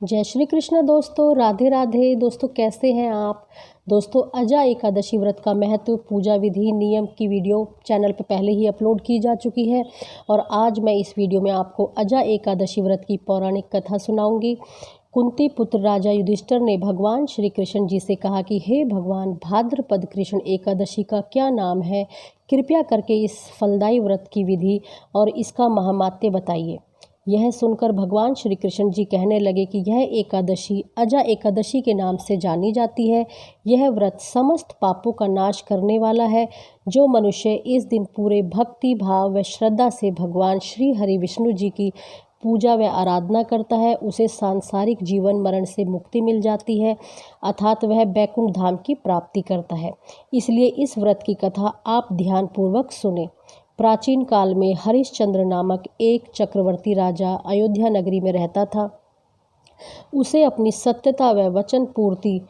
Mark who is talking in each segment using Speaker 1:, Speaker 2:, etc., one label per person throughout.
Speaker 1: जय श्री कृष्ण दोस्तों, राधे राधे। दोस्तों कैसे हैं आप। दोस्तों अजा एकादशी व्रत का महत्व, पूजा विधि, नियम की वीडियो चैनल पर पहले ही अपलोड की जा चुकी है और आज मैं इस वीडियो में आपको अजा एकादशी व्रत की पौराणिक कथा सुनाऊंगी। कुंती पुत्र राजा युधिष्ठिर ने भगवान श्री कृष्ण जी से कहा कि हे भगवान, भाद्रपद कृष्ण एकादशी का क्या नाम है, कृपया करके इस फलदायी व्रत की विधि और इसका महात्म्य बताइए। यह सुनकर भगवान श्री कृष्ण जी कहने लगे कि यह एकादशी अजा एकादशी के नाम से जानी जाती है। यह व्रत समस्त पापों का नाश करने वाला है। जो मनुष्य इस दिन पूरे भक्ति भाव व श्रद्धा से भगवान श्री हरि विष्णु जी की पूजा व आराधना करता है, उसे सांसारिक जीवन मरण से मुक्ति मिल जाती है, अर्थात वह बैकुंठ धाम की प्राप्ति करता है। इसलिए इस व्रत की कथा आप ध्यानपूर्वक सुने। प्राचीन काल में हरिश्चंद्र नामक एक चक्रवर्ती राजा अयोध्या नगरी में रहता था। उसे अपनी सत्यता व वचन पूर्ति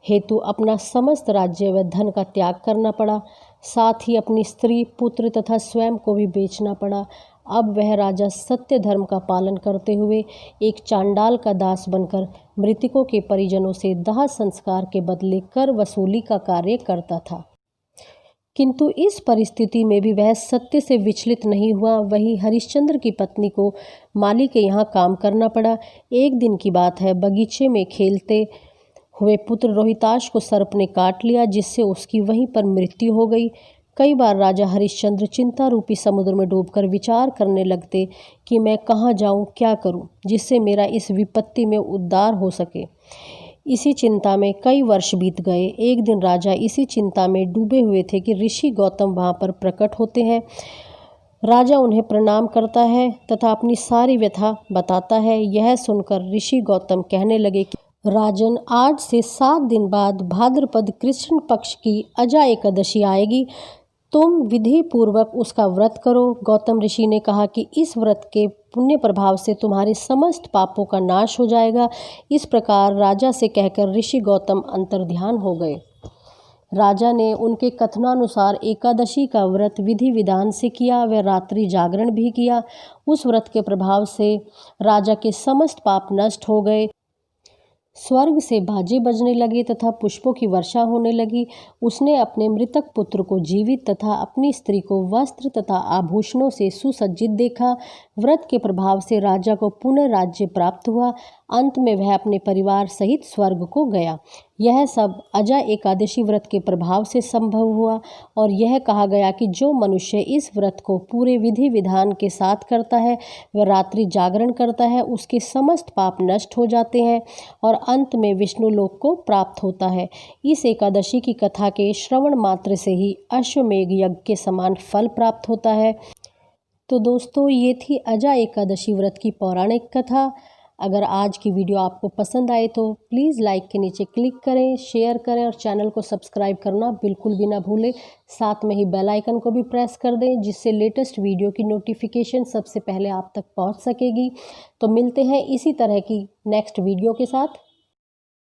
Speaker 1: हेतु अपना समस्त राज्य व धन का त्याग करना पड़ा, साथ ही अपनी स्त्री, पुत्र तथा स्वयं को भी बेचना पड़ा। अब वह राजा सत्य धर्म का पालन करते हुए एक चांडाल का दास बनकर मृतकों के परिजनों से दाह संस्कार के बदले कर वसूली का कार्य करता था। किंतु इस परिस्थिति में भी वह सत्य से विचलित नहीं हुआ। वहीं हरिश्चंद्र की पत्नी को माली के यहाँ काम करना पड़ा। एक दिन की बात है, बगीचे में खेलते हुए पुत्र रोहिताश को सर्प ने काट लिया, जिससे उसकी वहीं पर मृत्यु हो गई। कई बार राजा हरिश्चंद्र चिंता रूपी समुद्र में डूबकर विचार करने लगते कि मैं कहाँ जाऊँ, क्या करूँ, जिससे मेरा इस विपत्ति में उद्धार हो सके। इसी चिंता में कई वर्ष बीत गए। एक दिन राजा इसी चिंता में डूबे हुए थे कि ऋषि गौतम वहां पर प्रकट होते हैं। राजा उन्हें प्रणाम करता है तथा अपनी सारी व्यथा बताता है। यह सुनकर ऋषि गौतम कहने लगे कि राजन, आज से 7 दिन बाद भाद्रपद कृष्ण पक्ष की अजा एकादशी आएगी। तुम विधि पूर्वक उसका व्रत करो। गौतम ऋषि ने कहा कि इस व्रत के पुण्य प्रभाव से तुम्हारे समस्त पापों का नाश हो जाएगा। इस प्रकार राजा से कहकर ऋषि गौतम अंतर्ध्यान हो गए। राजा ने उनके कथनानुसार एकादशी का व्रत विधि विधान से किया व रात्रि जागरण भी किया। उस व्रत के प्रभाव से राजा के समस्त पाप नष्ट हो गए। स्वर्ग से बाजे बजने लगे तथा पुष्पों की वर्षा होने लगी। उसने अपने मृतक पुत्र को जीवित तथा अपनी स्त्री को वस्त्र तथा आभूषणों से सुसज्जित देखा। व्रत के प्रभाव से राजा को पुनः राज्य प्राप्त हुआ। अंत में वह अपने परिवार सहित स्वर्ग को गया। यह सब अजा एकादशी व्रत के प्रभाव से संभव हुआ और यह कहा गया कि जो मनुष्य इस व्रत को पूरे विधि विधान के साथ करता है व रात्रि जागरण करता है, उसके समस्त पाप नष्ट हो जाते हैं और अंत में विष्णु लोक को प्राप्त होता है। इस एकादशी की कथा के श्रवण मात्र से ही अश्वमेघ यज्ञ के समान फल प्राप्त होता है। तो दोस्तों, ये थी अजा एकादशी व्रत की पौराणिक कथा। अगर आज की वीडियो आपको पसंद आए तो प्लीज़ लाइक के नीचे क्लिक करें, शेयर करें और चैनल को सब्सक्राइब करना बिल्कुल भी ना भूलें। साथ में ही बेल आइकन को भी प्रेस कर दें, जिससे लेटेस्ट वीडियो की नोटिफिकेशन सबसे पहले आप तक पहुंच सकेगी। तो मिलते हैं इसी तरह की नेक्स्ट वीडियो के साथ।